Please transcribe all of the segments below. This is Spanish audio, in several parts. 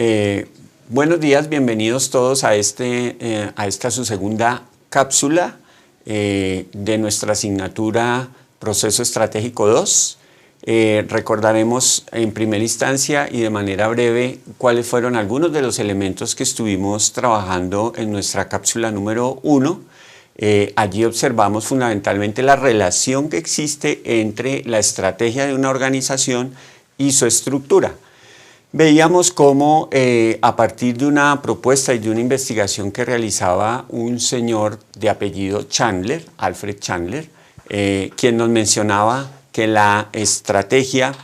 Eh, Buenos días, bienvenidos todos a esta su segunda cápsula de nuestra asignatura Proceso Estratégico 2. Recordaremos en primera instancia y de manera breve cuáles fueron algunos de los elementos que estuvimos trabajando en nuestra cápsula número 1. Allí observamos fundamentalmente la relación que existe entre la estrategia de una organización y su estructura. Veíamos cómo a partir de una propuesta y de una investigación que realizaba un señor de apellido Chandler, Alfred Chandler, quien nos mencionaba que la estrategia,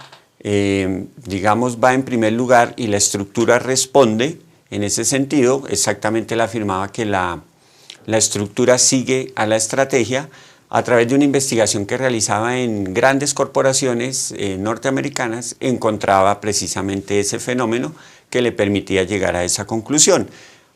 digamos, va en primer lugar y la estructura responde. En ese sentido, exactamente él afirmaba que la estructura sigue a la estrategia a través de una investigación que realizaba en grandes corporaciones norteamericanas, encontraba precisamente ese fenómeno que le permitía llegar a esa conclusión.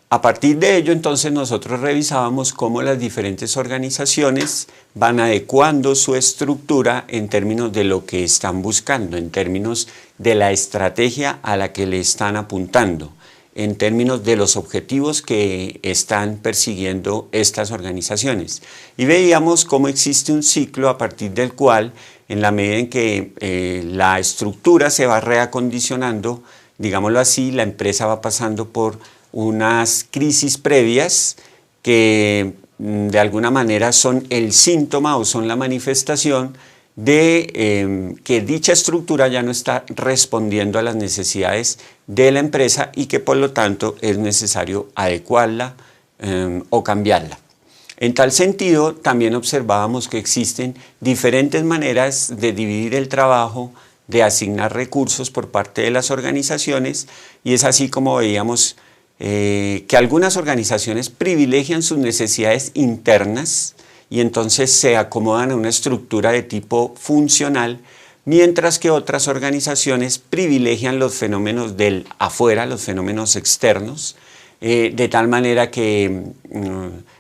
A partir de ello, entonces, nosotros revisábamos cómo las diferentes organizaciones van adecuando su estructura en términos de lo que están buscando, en términos de la estrategia a la que le están apuntando, en términos de los objetivos que están persiguiendo estas organizaciones. Y veíamos cómo existe un ciclo a partir del cual, en la medida en que la estructura se va reacondicionando, digámoslo así, la empresa va pasando por unas crisis previas que de alguna manera son el síntoma o son la manifestación de que dicha estructura ya no está respondiendo a las necesidades de la empresa y que por lo tanto es necesario adecuarla o cambiarla. En tal sentido, también observábamos que existen diferentes maneras de dividir el trabajo, de asignar recursos por parte de las organizaciones, y es así como veíamos que algunas organizaciones privilegian sus necesidades internas y entonces se acomodan a una estructura de tipo funcional, mientras que otras organizaciones privilegian los fenómenos del afuera, los fenómenos externos, de tal manera que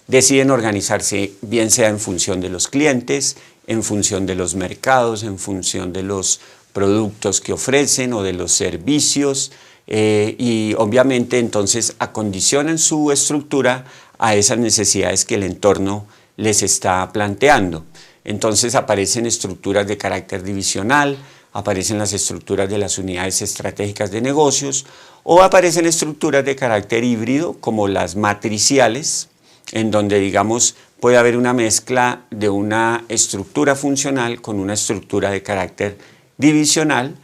deciden organizarse bien sea en función de los clientes, en función de los mercados, en función de los productos que ofrecen o de los servicios, y obviamente entonces acondicionan su estructura a esas necesidades que el entorno les está planteando. Entonces aparecen estructuras de carácter divisional, aparecen las estructuras de las unidades estratégicas de negocios o aparecen estructuras de carácter híbrido como las matriciales, en donde digamos puede haber una mezcla de una estructura funcional con una estructura de carácter divisional.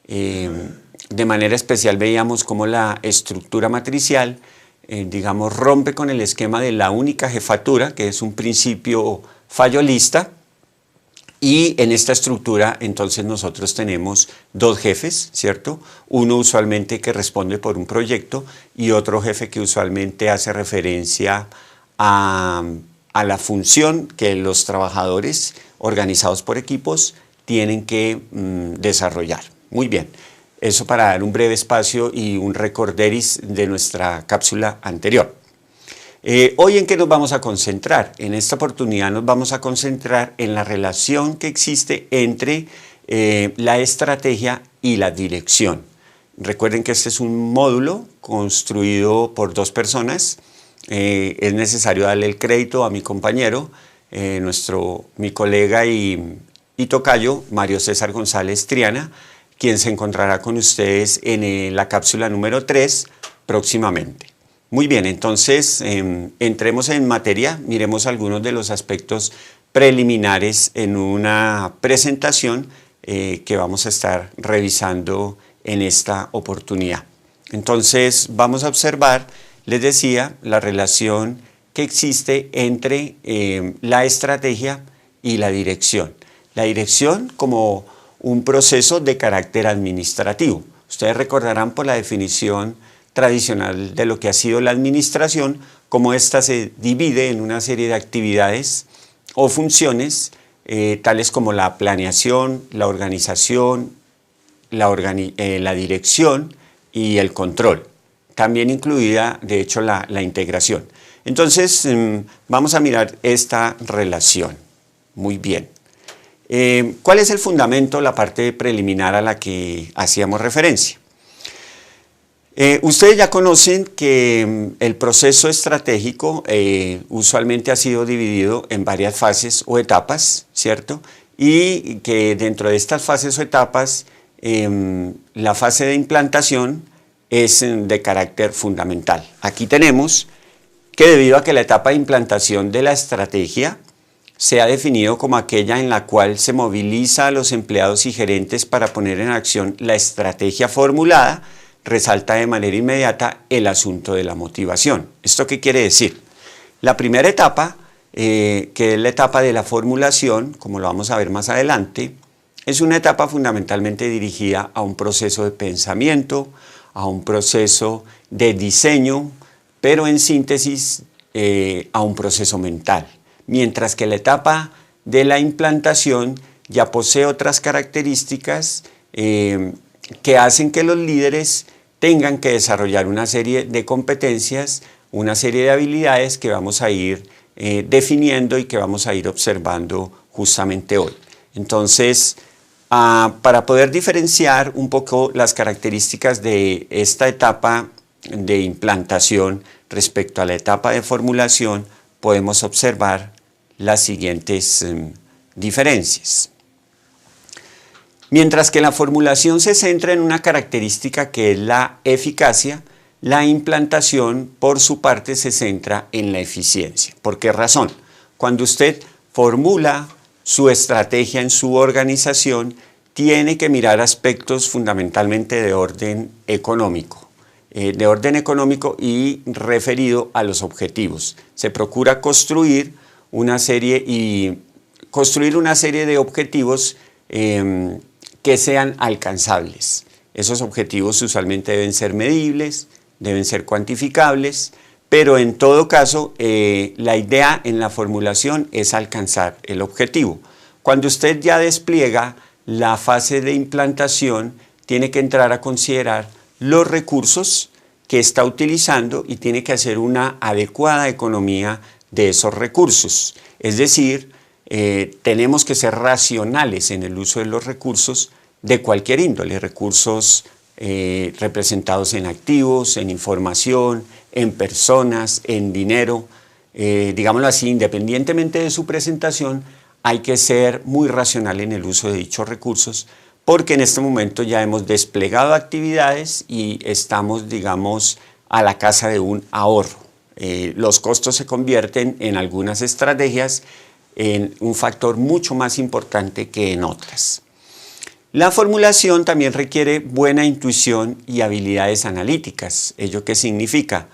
De manera especial veíamos cómo la estructura matricial digamos, rompe con el esquema de la única jefatura, que es un principio fayolista, y en esta estructura entonces nosotros tenemos dos jefes, ¿cierto? Uno usualmente que responde por un proyecto y otro jefe que usualmente hace referencia a la función que los trabajadores organizados por equipos tienen que desarrollar. Muy bien. Eso para dar un breve espacio y un recorderis de nuestra cápsula anterior. Hoy, ¿en qué nos vamos a concentrar? En esta oportunidad nos vamos a concentrar en la relación que existe entre la estrategia y la dirección. Recuerden que este es un módulo construido por dos personas. Es necesario darle el crédito a mi compañero, mi colega y tocayo, Mario César González Triana, quien se encontrará con ustedes en la cápsula número 3 próximamente. Muy bien, entonces entremos en materia, miremos algunos de los aspectos preliminares en una presentación que vamos a estar revisando en esta oportunidad. Entonces vamos a observar, les decía, la relación que existe entre la estrategia y la dirección. La dirección como un proceso de carácter administrativo. Ustedes recordarán por la definición tradicional de lo que ha sido la administración, cómo ésta se divide en una serie de actividades o funciones, tales como la planeación, la organización, la dirección y el control. También incluida, de hecho, la integración. Entonces, vamos a mirar esta relación. Muy bien. ¿Cuál es el fundamento, la parte preliminar a la que hacíamos referencia? Ustedes ya conocen que el proceso estratégico usualmente ha sido dividido en varias fases o etapas, ¿cierto? Y que dentro de estas fases o etapas, la fase de implantación es de carácter fundamental. Aquí tenemos que debido a que la etapa de implantación de la estrategia se ha definido como aquella en la cual se moviliza a los empleados y gerentes para poner en acción la estrategia formulada, resalta de manera inmediata el asunto de la motivación. ¿Esto qué quiere decir? La primera etapa, que es la etapa de la formulación, como lo vamos a ver más adelante, es una etapa fundamentalmente dirigida a un proceso de pensamiento, a un proceso de diseño, pero en síntesis a un proceso mental. Mientras que la etapa de la implantación ya posee otras características que hacen que los líderes tengan que desarrollar una serie de competencias, una serie de habilidades que vamos a ir definiendo y que vamos a ir observando justamente hoy. Entonces, para poder diferenciar un poco las características de esta etapa de implantación respecto a la etapa de formulación, podemos observar las siguientes diferencias. Mientras que la formulación se centra en una característica que es la eficacia, la implantación, por su parte, se centra en la eficiencia. ¿Por qué razón? Cuando usted formula su estrategia en su organización, tiene que mirar aspectos fundamentalmente de orden económico y referido a los objetivos. Se procura construir una serie de objetivos que sean alcanzables. Esos objetivos usualmente deben ser medibles, deben ser cuantificables, pero en todo caso la idea en la formulación es alcanzar el objetivo. Cuando usted ya despliega la fase de implantación, tiene que entrar a considerar los recursos que está utilizando y tiene que hacer una adecuada economía de esos recursos. Es decir, tenemos que ser racionales en el uso de los recursos de cualquier índole, recursos representados en activos, en información, en personas, en dinero, digámoslo así, independientemente de su presentación, hay que ser muy racional en el uso de dichos recursos, porque en este momento ya hemos desplegado actividades y estamos, digamos, a la caza de un ahorro. Los costos se convierten en algunas estrategias en un factor mucho más importante que en otras. La formulación también requiere buena intuición y habilidades analíticas. ¿Ello qué significa?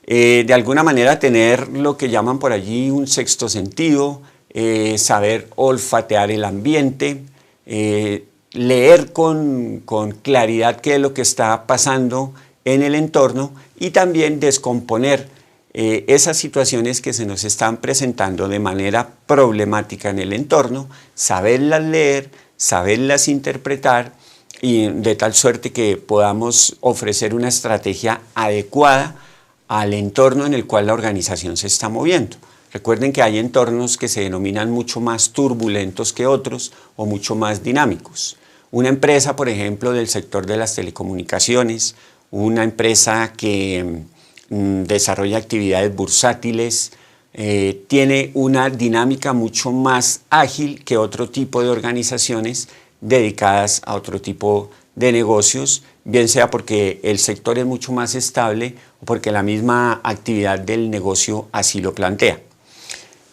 De alguna manera tener lo que llaman por allí un sexto sentido, saber olfatear el ambiente, leer con claridad qué es lo que está pasando en el entorno y también descomponer esas situaciones que se nos están presentando de manera problemática en el entorno, saberlas leer, saberlas interpretar y de tal suerte que podamos ofrecer una estrategia adecuada al entorno en el cual la organización se está moviendo. Recuerden que hay entornos que se denominan mucho más turbulentos que otros o mucho más dinámicos. Una empresa, por ejemplo, del sector de las telecomunicaciones, una empresa que desarrolla actividades bursátiles, tiene una dinámica mucho más ágil que otro tipo de organizaciones dedicadas a otro tipo de negocios, bien sea porque el sector es mucho más estable o porque la misma actividad del negocio así lo plantea.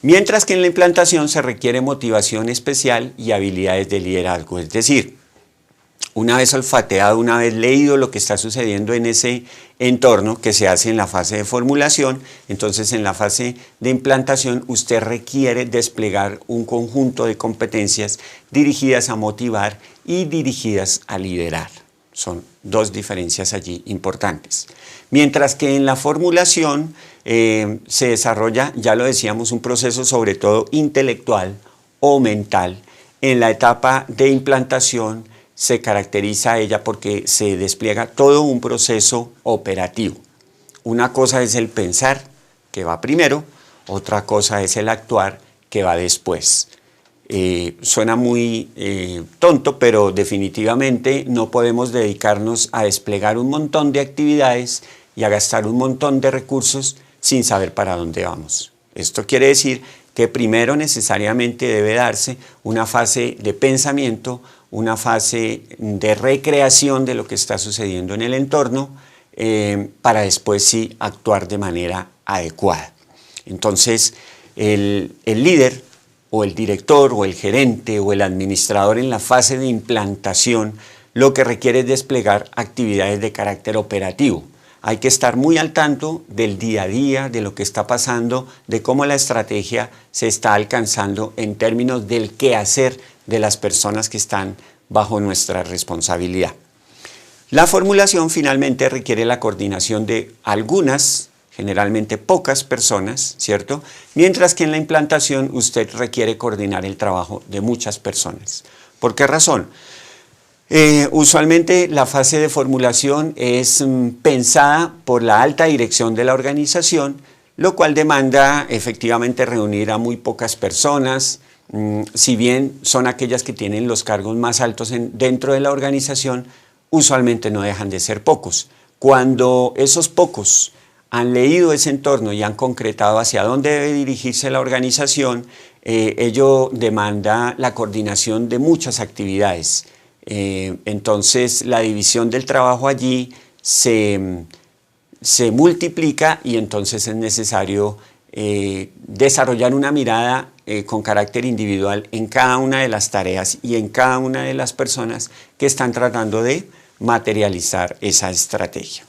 Mientras que en la implantación se requiere motivación especial y habilidades de liderazgo, es decir, una vez olfateado, una vez leído lo que está sucediendo en ese entorno que se hace en la fase de formulación, entonces en la fase de implantación usted requiere desplegar un conjunto de competencias dirigidas a motivar y dirigidas a liderar. Son dos diferencias allí importantes. Mientras que en la formulación se desarrolla, ya lo decíamos, un proceso sobre todo intelectual o mental. En la etapa de implantación se caracteriza ella porque se despliega todo un proceso operativo. Una cosa es el pensar, que va primero, otra cosa es el actuar, que va después. Suena muy tonto, pero definitivamente no podemos dedicarnos a desplegar un montón de actividades y a gastar un montón de recursos sin saber para dónde vamos. Esto quiere decir que primero necesariamente debe darse una fase de pensamiento, una fase de recreación de lo que está sucediendo en el entorno, para después sí actuar de manera adecuada. Entonces, el líder o el director o el gerente o el administrador en la fase de implantación lo que requiere es desplegar actividades de carácter operativo. Hay que estar muy al tanto del día a día, de lo que está pasando, de cómo la estrategia se está alcanzando en términos del quehacer de las personas que están bajo nuestra responsabilidad. La formulación finalmente requiere la coordinación de algunas, generalmente pocas personas, ¿cierto? Mientras que en la implantación usted requiere coordinar el trabajo de muchas personas. ¿Por qué razón? Usualmente la fase de formulación es pensada por la alta dirección de la organización, lo cual demanda efectivamente reunir a muy pocas personas, si bien son aquellas que tienen los cargos más altos dentro de la organización, usualmente no dejan de ser pocos. Cuando esos pocos han leído ese entorno y han concretado hacia dónde debe dirigirse la organización, ello demanda la coordinación de muchas actividades. Entonces la división del trabajo allí se multiplica y entonces es necesario desarrollar una mirada con carácter individual en cada una de las tareas y en cada una de las personas que están tratando de materializar esa estrategia.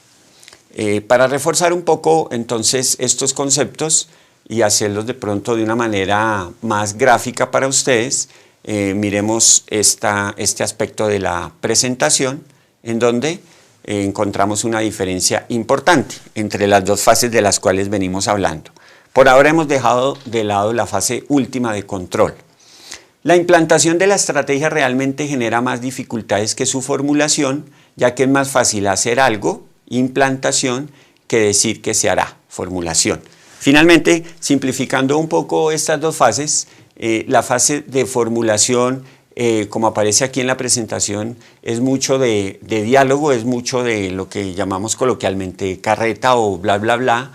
Para reforzar un poco entonces estos conceptos y hacerlos de pronto de una manera más gráfica para ustedes, miremos este aspecto de la presentación en donde encontramos una diferencia importante entre las dos fases de las cuales venimos hablando. Por ahora hemos dejado de lado la fase última de control. La implantación de la estrategia realmente genera más dificultades que su formulación, ya que es más fácil hacer algo, implantación, que decir que se hará, formulación. Finalmente, simplificando un poco estas dos fases, la fase de formulación, como aparece aquí en la presentación, es mucho de diálogo, es mucho de lo que llamamos coloquialmente carreta o bla bla bla.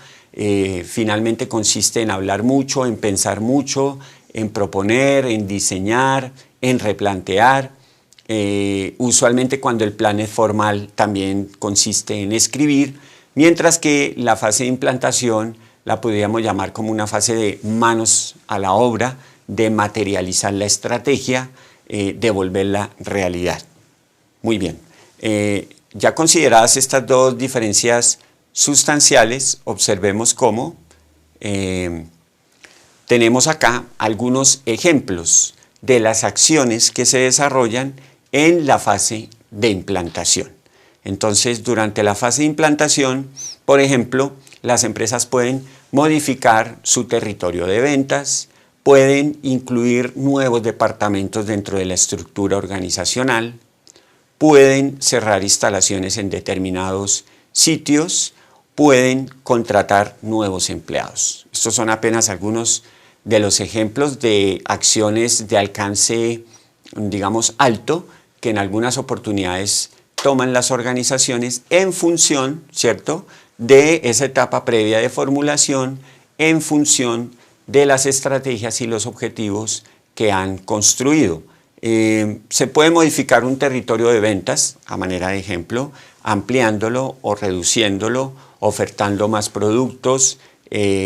Finalmente consiste en hablar mucho, en pensar mucho, en proponer, en diseñar, en replantear. Usualmente cuando el plan es formal también consiste en escribir, mientras que la fase de implantación la podríamos llamar como una fase de manos a la obra, de materializar la estrategia, de volverla realidad. Muy bien, ya consideradas estas dos diferencias sustanciales, observemos cómo tenemos acá algunos ejemplos de las acciones que se desarrollan en la fase de implantación. Entonces, durante la fase de implantación, por ejemplo, las empresas pueden modificar su territorio de ventas, pueden incluir nuevos departamentos dentro de la estructura organizacional, pueden cerrar instalaciones en determinados sitios, pueden contratar nuevos empleados. Estos son apenas algunos de los ejemplos de acciones de alcance, digamos, alto, que en algunas oportunidades toman las organizaciones en función, ¿cierto?, de esa etapa previa de formulación, en función de las estrategias y los objetivos que han construido. Se puede modificar un territorio de ventas, a manera de ejemplo, ampliándolo o reduciéndolo, ofertando más productos,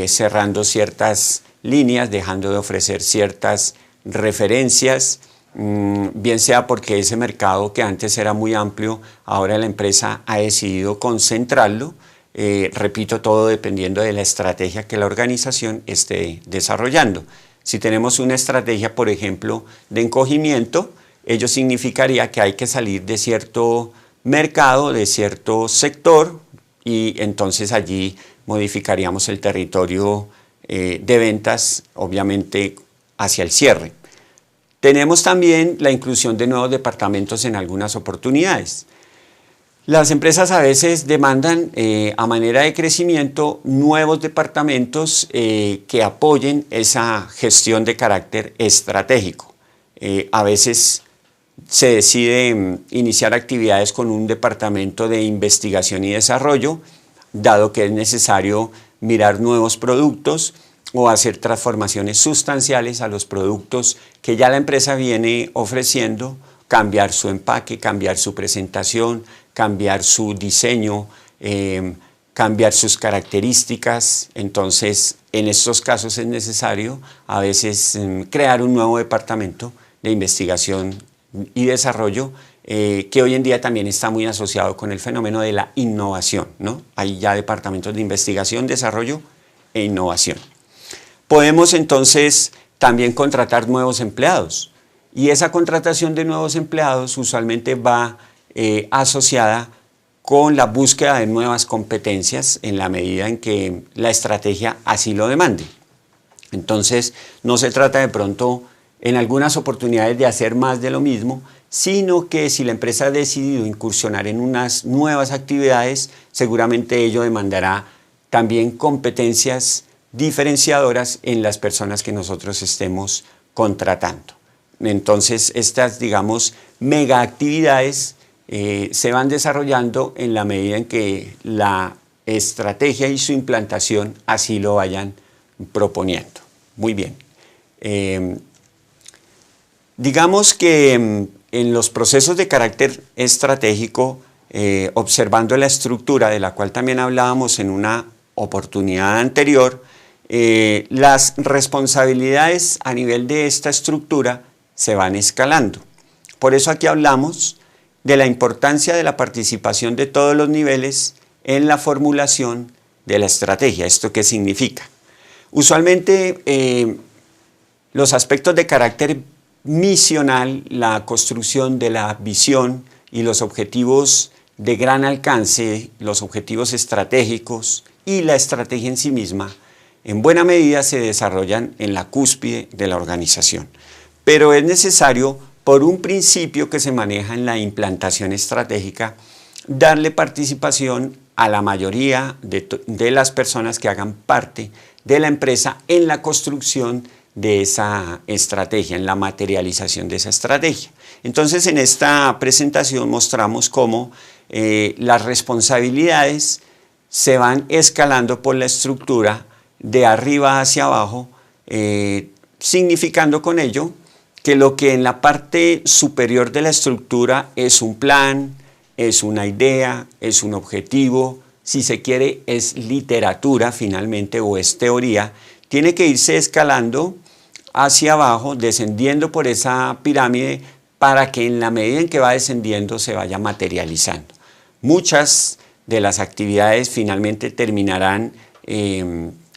cerrando ciertas líneas, dejando de ofrecer ciertas referencias, bien sea porque ese mercado que antes era muy amplio, ahora la empresa ha decidido concentrarlo. Repito, todo dependiendo de la estrategia que la organización esté desarrollando. Si tenemos una estrategia, por ejemplo, de encogimiento, ello significaría que hay que salir de cierto mercado, de cierto sector, y entonces allí modificaríamos el territorio de ventas, obviamente hacia el cierre. Tenemos también la inclusión de nuevos departamentos en algunas oportunidades. Las empresas a veces demandan a manera de crecimiento nuevos departamentos que apoyen esa gestión de carácter estratégico. A veces se decide iniciar actividades con un departamento de investigación y desarrollo, dado que es necesario mirar nuevos productos o hacer transformaciones sustanciales a los productos que ya la empresa viene ofreciendo, cambiar su empaque, cambiar su presentación, cambiar su diseño, cambiar sus características. Entonces, en estos casos es necesario a veces crear un nuevo departamento de investigación y desarrollo que hoy en día también está muy asociado con el fenómeno de la innovación, ¿no? Hay ya departamentos de investigación, desarrollo e innovación. Podemos entonces también contratar nuevos empleados y esa contratación de nuevos empleados usualmente va asociada con la búsqueda de nuevas competencias en la medida en que la estrategia así lo demande. Entonces, no se trata de pronto en algunas oportunidades de hacer más de lo mismo, sino que si la empresa ha decidido incursionar en unas nuevas actividades, seguramente ello demandará también competencias diferenciadoras en las personas que nosotros estemos contratando. Entonces, estas, digamos, mega actividades se van desarrollando en la medida en que la estrategia y su implantación así lo vayan proponiendo. Muy bien. Digamos que en los procesos de carácter estratégico, observando la estructura de la cual también hablábamos en una oportunidad anterior, las responsabilidades a nivel de esta estructura se van escalando. Por eso aquí hablamos de la importancia de la participación de todos los niveles en la formulación de la estrategia. ¿Esto qué significa? Usualmente los aspectos de carácter misional, la construcción de la visión y los objetivos de gran alcance, los objetivos estratégicos y la estrategia en sí misma, en buena medida se desarrollan en la cúspide de la organización. Pero es necesario, por un principio que se maneja en la implantación estratégica, darle participación a la mayoría de las personas que hagan parte de la empresa en la construcción de esa estrategia, en la materialización de esa estrategia. Entonces, en esta presentación mostramos cómo las responsabilidades se van escalando por la estructura de arriba hacia abajo, significando con ello que lo que en la parte superior de la estructura es un plan, es una idea, es un objetivo, si se quiere es literatura finalmente o es teoría, tiene que irse escalando hacia abajo, descendiendo por esa pirámide para que en la medida en que va descendiendo se vaya materializando. Muchas de las actividades finalmente terminarán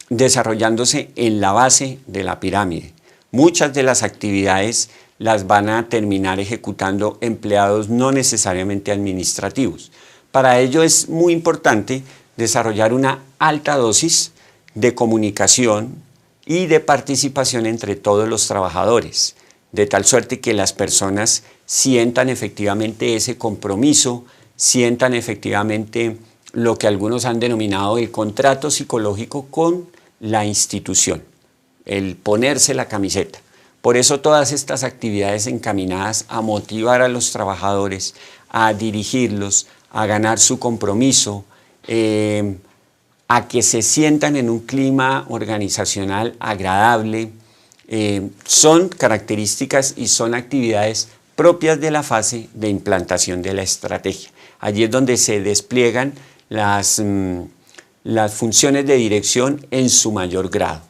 desarrollándose en la base de la pirámide. Muchas de las actividades las van a terminar ejecutando empleados no necesariamente administrativos. Para ello es muy importante desarrollar una alta dosis de comunicación y de participación entre todos los trabajadores, de tal suerte que las personas sientan efectivamente ese compromiso, sientan efectivamente lo que algunos han denominado el contrato psicológico con la institución, el ponerse la camiseta. Por eso todas estas actividades encaminadas a motivar a los trabajadores, a dirigirlos, a ganar su compromiso, a que se sientan en un clima organizacional agradable, son características y son actividades propias de la fase de implantación de la estrategia. Allí es donde se despliegan las funciones de dirección en su mayor grado,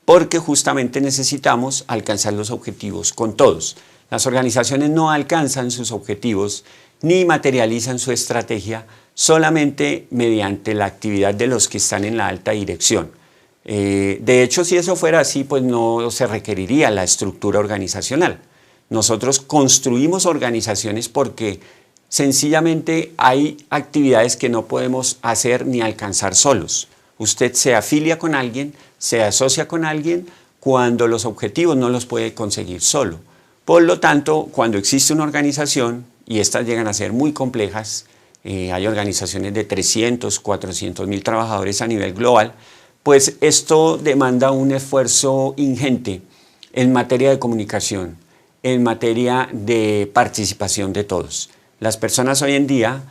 porque justamente necesitamos alcanzar los objetivos con todos. Las organizaciones no alcanzan sus objetivos ni materializan su estrategia solamente mediante la actividad de los que están en la alta dirección. De hecho, si eso fuera así, pues no se requeriría la estructura organizacional. Nosotros construimos organizaciones porque sencillamente hay actividades que no podemos hacer ni alcanzar solos. Usted se afilia con alguien, se asocia con alguien cuando los objetivos no los puede conseguir solo. Por lo tanto, cuando existe una organización, y estas llegan a ser muy complejas, hay organizaciones de 300, 400 mil trabajadores a nivel global, pues esto demanda un esfuerzo ingente en materia de comunicación, en materia de participación de todos. Las personas hoy en día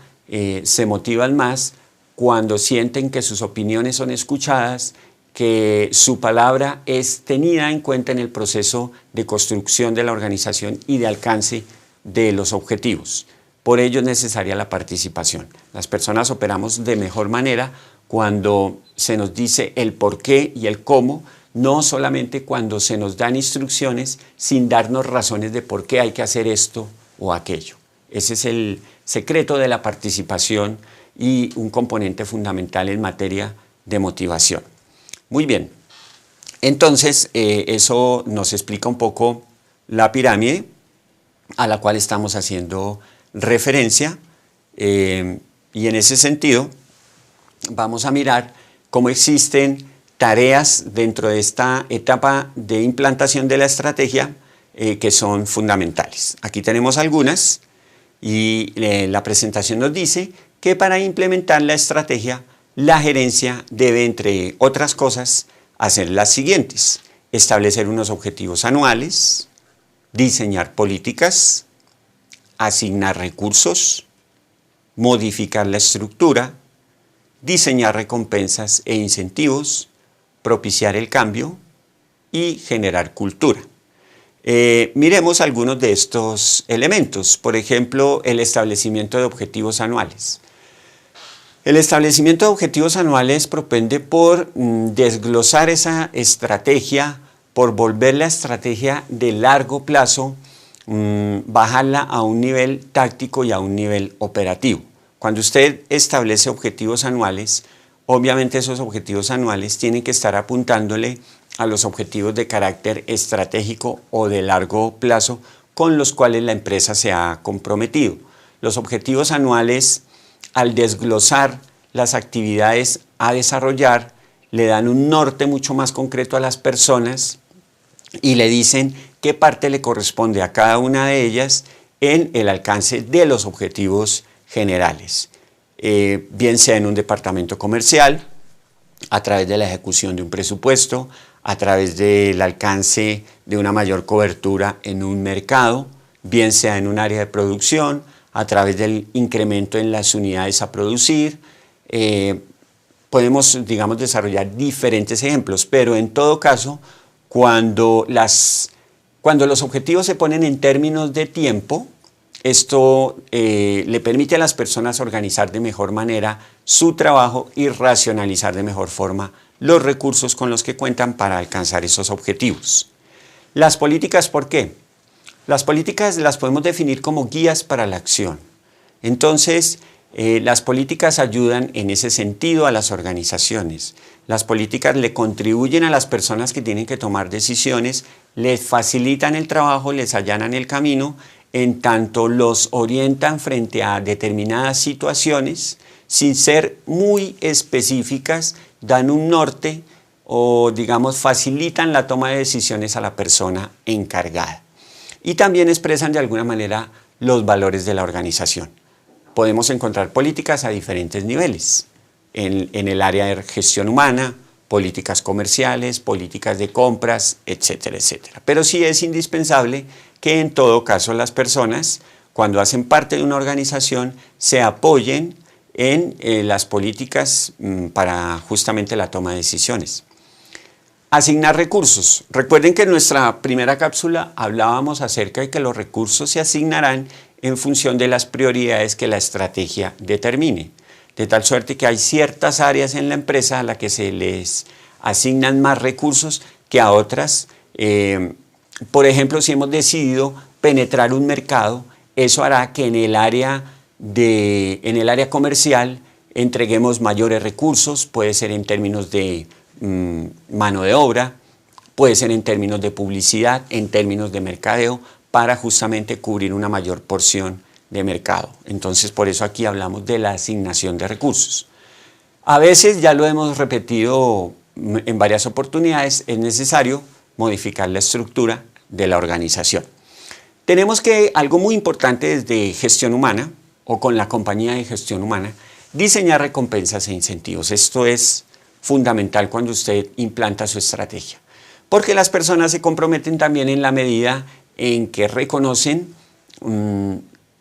se motivan más cuando sienten que sus opiniones son escuchadas, que su palabra es tenida en cuenta en el proceso de construcción de la organización y de alcance de los objetivos. Por ello es necesaria la participación. Las personas operamos de mejor manera cuando se nos dice el por qué y el cómo, no solamente cuando se nos dan instrucciones sin darnos razones de por qué hay que hacer esto o aquello. Ese es el secreto de la participación y un componente fundamental en materia de motivación. Muy bien, entonces eso nos explica un poco la pirámide a la cual estamos haciendo referencia y en ese sentido vamos a mirar cómo existen tareas dentro de esta etapa de implantación de la estrategia que son fundamentales. Aquí tenemos algunas y la presentación nos dice que para implementar la estrategia la gerencia debe, entre otras cosas, hacer las siguientes: establecer unos objetivos anuales, diseñar políticas, asignar recursos, modificar la estructura, diseñar recompensas e incentivos, propiciar el cambio y generar cultura. Miremos algunos de estos elementos. Por ejemplo, el establecimiento de objetivos anuales. El establecimiento de objetivos anuales propende por desglosar esa estrategia, por volver la estrategia de largo plazo, bajarla a un nivel táctico y a un nivel operativo. Cuando usted establece objetivos anuales, obviamente esos objetivos anuales tienen que estar apuntándole a los objetivos de carácter estratégico o de largo plazo con los cuales la empresa se ha comprometido. Los objetivos anuales, al desglosar las actividades a desarrollar, le dan un norte mucho más concreto a las personas y le dicen qué parte le corresponde a cada una de ellas en el alcance de los objetivos generales. Bien sea en un departamento comercial, a través de la ejecución de un presupuesto, a través del alcance de una mayor cobertura en un mercado, bien sea en un área de producción, a través del incremento en las unidades a producir. Podemos, digamos, desarrollar diferentes ejemplos, pero en todo caso, cuando los objetivos se ponen en términos de tiempo, esto le permite a las personas organizar de mejor manera su trabajo y racionalizar de mejor forma los recursos con los que cuentan para alcanzar esos objetivos. Las políticas, ¿por qué? Las políticas las podemos definir como guías para la acción. Entonces, las políticas ayudan en ese sentido a las organizaciones. Las políticas le contribuyen a las personas que tienen que tomar decisiones, les facilitan el trabajo, les allanan el camino, en tanto los orientan frente a determinadas situaciones, sin ser muy específicas, dan un norte o, digamos, facilitan la toma de decisiones a la persona encargada. Y también expresan de alguna manera los valores de la organización. Podemos encontrar políticas a diferentes niveles, en el área de gestión humana, políticas comerciales, políticas de compras, etcétera, etcétera. Pero sí es indispensable que en todo caso las personas, cuando hacen parte de una organización, se apoyen en las políticas para justamente la toma de decisiones. Asignar recursos. Recuerden que en nuestra primera cápsula hablábamos acerca de que los recursos se asignarán en función de las prioridades que la estrategia determine. De tal suerte que hay ciertas áreas en la empresa a las que se les asignan más recursos que a otras. Por ejemplo, si hemos decidido penetrar un mercado, eso hará que en el área comercial entreguemos mayores recursos, puede ser en términos de mano de obra, puede ser en términos de publicidad, en términos de mercadeo, para justamente cubrir una mayor porción de mercado. Entonces, por eso aquí hablamos de la asignación de recursos. A veces, ya lo hemos repetido en varias oportunidades, es necesario modificar la estructura de la organización. Tenemos que, algo muy importante desde gestión humana, o con la compañía de gestión humana, diseñar recompensas e incentivos. Esto es fundamental cuando usted implanta su estrategia. porque las personas se comprometen también en la medida en que reconocen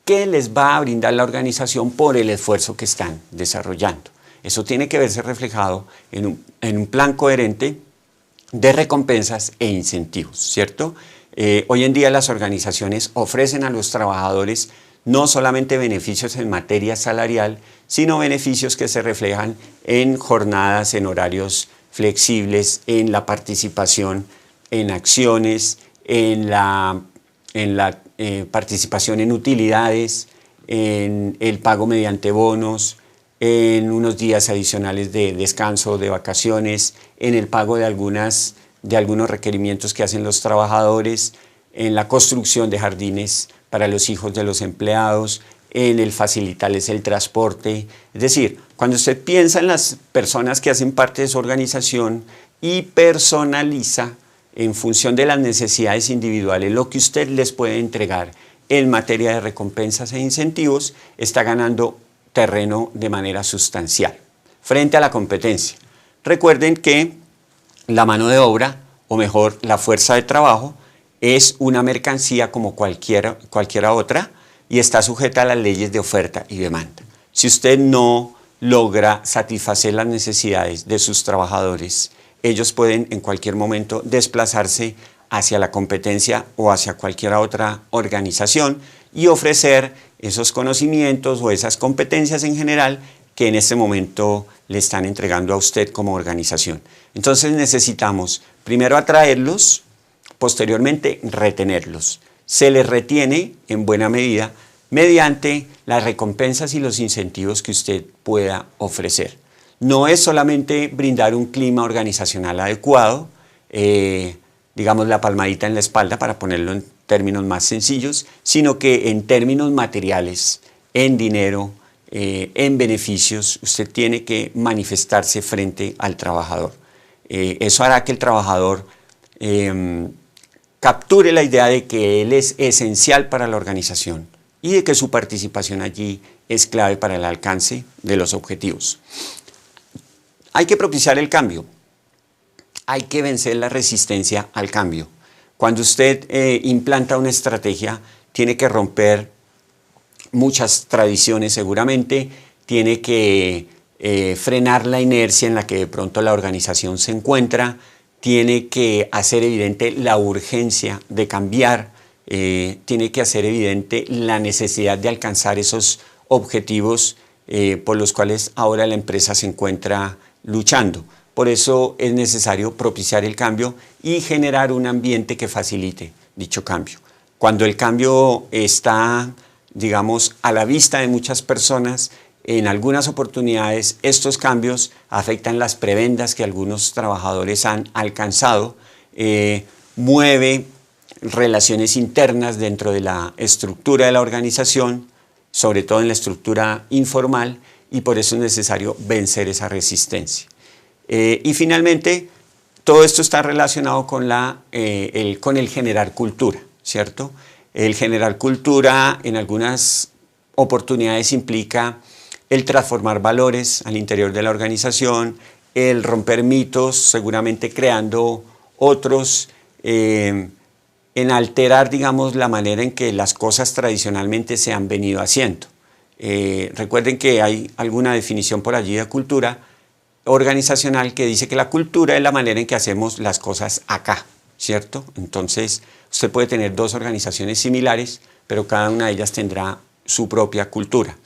qué les va a brindar la organización por el esfuerzo que están desarrollando. Eso tiene que verse reflejado en un plan coherente de recompensas e incentivos, ¿cierto? Hoy en día las organizaciones ofrecen a los trabajadores no solamente beneficios en materia salarial, sino beneficios que se reflejan en jornadas, en horarios flexibles, en la participación en acciones, en la participación en utilidades, en el pago mediante bonos, en unos días adicionales de descanso, de vacaciones, en el pago de algunos requerimientos que hacen los trabajadores, en la construcción de jardines para los hijos de los empleados, en el facilitarles el transporte. Es decir, cuando usted piensa en las personas que hacen parte de su organización y personaliza en función de las necesidades individuales lo que usted les puede entregar en materia de recompensas e incentivos, está ganando terreno de manera sustancial frente a la competencia. Recuerden que la mano de obra, o mejor, la fuerza de trabajo, es una mercancía como cualquiera otra y está sujeta a las leyes de oferta y demanda. Si usted no logra satisfacer las necesidades de sus trabajadores, ellos pueden en cualquier momento desplazarse hacia la competencia o hacia cualquier otra organización y ofrecer esos conocimientos o esas competencias en general que en este momento le están entregando a usted como organización. Entonces necesitamos primero atraerlos, posteriormente retenerlos. Se les retiene en buena medida mediante las recompensas y los incentivos que usted pueda ofrecer. No es solamente brindar un clima organizacional adecuado, digamos la palmadita en la espalda para ponerlo en términos más sencillos, sino que en términos materiales, en dinero, en beneficios, usted tiene que manifestarse frente al trabajador. Eso hará que el trabajador capture la idea de que él es esencial para la organización y de que su participación allí es clave para el alcance de los objetivos. Hay que propiciar el cambio, hay que vencer la resistencia al cambio. Cuando usted implanta una estrategia, tiene que romper muchas tradiciones seguramente, tiene que frenar la inercia en la que de pronto la organización se encuentra, tiene que hacer evidente la urgencia de cambiar, tiene que hacer evidente la necesidad de alcanzar esos objetivos por los cuales ahora la empresa se encuentra luchando. Por eso es necesario propiciar el cambio y generar un ambiente que facilite dicho cambio. Cuando el cambio está, digamos, a la vista de muchas personas, en algunas oportunidades estos cambios afectan las prebendas que algunos trabajadores han alcanzado, mueve relaciones internas dentro de la estructura de la organización, sobre todo en la estructura informal, y por eso es necesario vencer esa resistencia. Y finalmente, todo esto está relacionado con el generar cultura, ¿cierto? El generar cultura en algunas oportunidades implica el transformar valores al interior de la organización, el romper mitos, seguramente creando otros, en alterar, digamos, la manera en que las cosas tradicionalmente se han venido haciendo. Recuerden que hay alguna definición por allí de cultura organizacional que dice que la cultura es la manera en que hacemos las cosas acá, ¿cierto? Entonces, usted puede tener dos organizaciones similares, pero cada una de ellas tendrá su propia cultura.